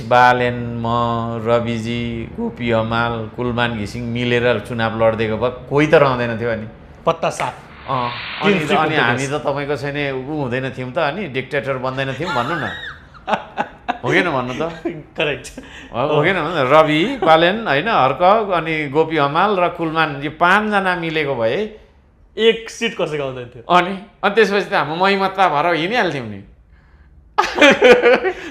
बालेन, म, रविजी, गोपी हमाल, कुलमान घिसिङ मिलेर चुनाव लड्दिएको भए कोही त रहँदैन थियो अनि पत्ता साफ अनि हामी त तपाईँको छैन ऊ हुँदैन थियौँ त अनि डिक्टेटर बन्दैन थियौँ भन्नु न हो कि न भन्नु त करेक्ट हो कि न भन्नु रवि बालेन होइन हर्क अनि गोपी हमाल र कुलमान यो 5 जना मिलेको भए एक सिट कसैको आउँदैन थियो अनि त्यसपछि त हाम्रो महिमत्ता भएर हिँडिहाल्थ्यौँ नि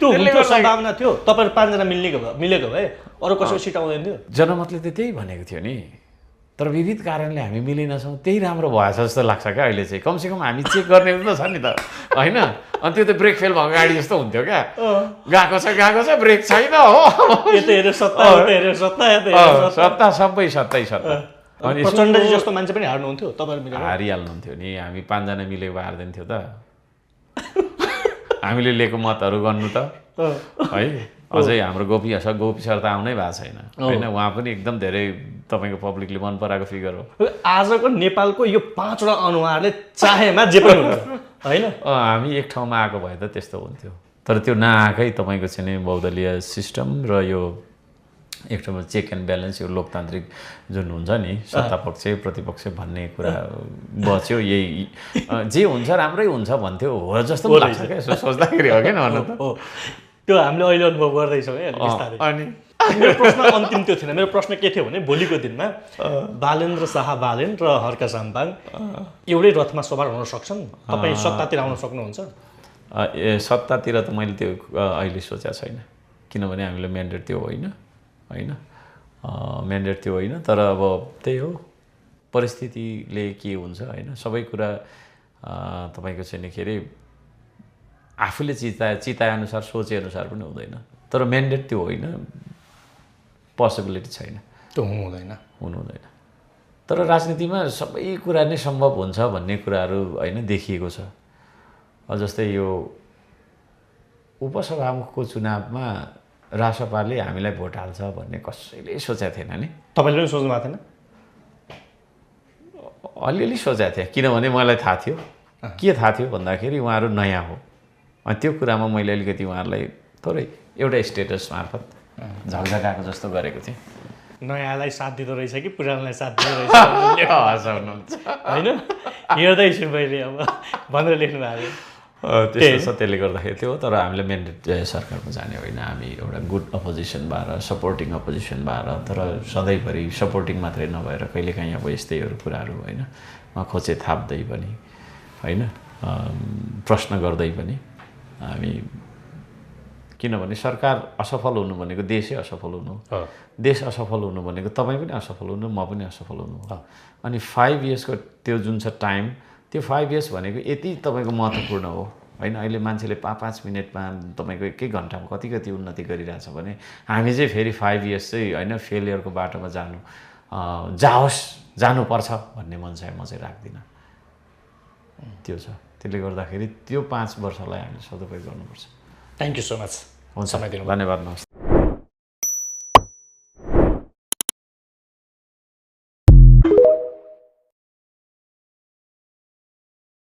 त्यो हुन्थ्यो सम्भावना थियो तपाईहरु 5 जना मिलेको भए अरु कसैको सिट आउँदैन थियो जनमतले त त्यही भनेको थियो नि तर विविध कारणले हामी मिलेनछौँ त्यही राम्रो भएछ जस्तो लाग्छ क्या अहिले चाहिँ कमसेकम हामी चेक गर्ने त छ नि त होइन अनि त्यो त ब्रेक फेल भएको गाडी जस्तो हुन्थ्यो क्या गएको छ ब्रेक छैन हो यता हेऱ्यो सत्ता उता हेऱ्यो सत्ता यता हेऱ्यो सत्ता सबै सत्तै सत्ता अनि प्रचण्डजी जस्तो मान्छे पनि हार्नुहुन्थ्यो तपाईहरु मिलेर हारिहाल्नुहुन्थ्यो नि हामी 5 जना मिलेको हार्दैनथ्यो त हामीले लिएको मतहरू गर्नु त है अझै हाम्रो गोपी सर त आउनै भएको छैन होइन उहाँ पनि एकदम धेरै तपाईँको पब्लिकले मन पराएको फिगर हो आजको नेपालको यो 5 वटा अनुहारले चाहेमा जे पनि हुन्छ होइन हामी एक ठाउँमा आएको भए त त्यस्तो हुन्थ्यो तर त्यो नआएकै तपाईँको चाहिँ बहुदलीय सिस्टम र यो एक ठाउँमा चेक एन्ड ब्यालेन्स यो लोकतान्त्रिक जुन हुन्छ नि सत्तापक्ष प्रतिपक्ष भन्ने कुरा बच्यो यही जे हुन्छ राम्रै हुन्छ भन्थ्यो हो जस्तो लाग्छ क्या सोच्दाखेरि हो कि भन्नु त त्यो हामीले अहिले अनुभव गर्दैछौँ है बिस्तारै अनि मेरो प्रश्न अन्तिम त्यो थिएन मेरो प्रश्न के थियो भने भोलिको दिनमा बालेन्द्र शाह बालेन र हर्क साम्पाङ एउटै रथमा सवार हुन सक्छन् तपाईँ सत्तातिर आउन सक्नुहुन्छ सत्तातिर त मैले त्यो अहिले सोचेको छैन किनभने हामीले म्यान्डेट त्यो होइन म्यान्डेट त्यो होइन तर अब त्यही हो परिस्थितिले के हुन्छ होइन सबै कुरा तपाईँको चाहिँ के अरे आफूले चिताएअनुसार सोचेअनुसार पनि हुँदैन तर म्यान्डेट त्यो होइन पोसिबिलिटी छैन त्यो हुँदैन तर राजनीतिमा सबै कुरा नै सम्भव हुन्छ भन्ने कुराहरू होइन देखिएको छ जस्तै यो उपसभामुखको चुनावमा रासपाले हामीलाई भोट हाल्छ भन्ने कसैले सोचेको थिएन नि तपाईँले पनि सोच्नु भएको थिएन अलिअलि सोचेको थिएँ किनभने मलाई थाहा थियो के थाहा थियो भन्दाखेरि उहाँहरू नयाँ हो अनि त्यो कुरामा मैले अलिकति उहाँहरूलाई थोरै एउटा स्टेटस मार्फत झल्झकाएको जस्तो गरेको थिएँ नयाँलाई साथ दिँदो रहेछ कि पुरानोलाई साथ दिँदो रहेछ हँसाउनुहुन्छ होइन हेर्दैछु मैले अब भनेर लेख्नु भएको त्यस्तो छ त्यसले गर्दाखेरि त्यो तर हामीले म्यान्डेट सरकारमा जाने होइन हामी एउटा गुड अपोजिसन भएर सपोर्टिङ अपोजिसन भएर तर सधैँभरि सपोर्टिङ मात्रै नभएर कहिलेकाहीँ अब यस्तैहरू कुराहरू होइन खोचे थाप्दै पनि होइन प्रश्न गर्दै पनि हामी किनभने सरकार असफल हुनु भनेको देशै असफल हुनु हो देश असफल हुनु भनेको तपाईँ पनि असफल हुनु म पनि असफल हुनु हो अनि 5 इयर्सको त्यो जुन छ टाइम त्यो 5 इयर्स भनेको यति तपाईँको महत्त्वपूर्ण हो होइन अहिले मान्छेले 5 मिनटमा तपाईँको 1 घन्टामा कति उन्नति गरिरहेछ भने हामी चाहिँ फेरि 5 इयर्स चाहिँ होइन फेलियरको बाटोमा जानुपर्छ भन्ने मन चाहिँ म चाहिँ राख्दिनँ त्यो छ त्यसले गर्दाखेरि त्यो 5 वर्षलाई हामीले सदुपयोग गर्नुपर्छ थ्याङ्क यू सो मच हुन्छ धन्यवाद नमस्ते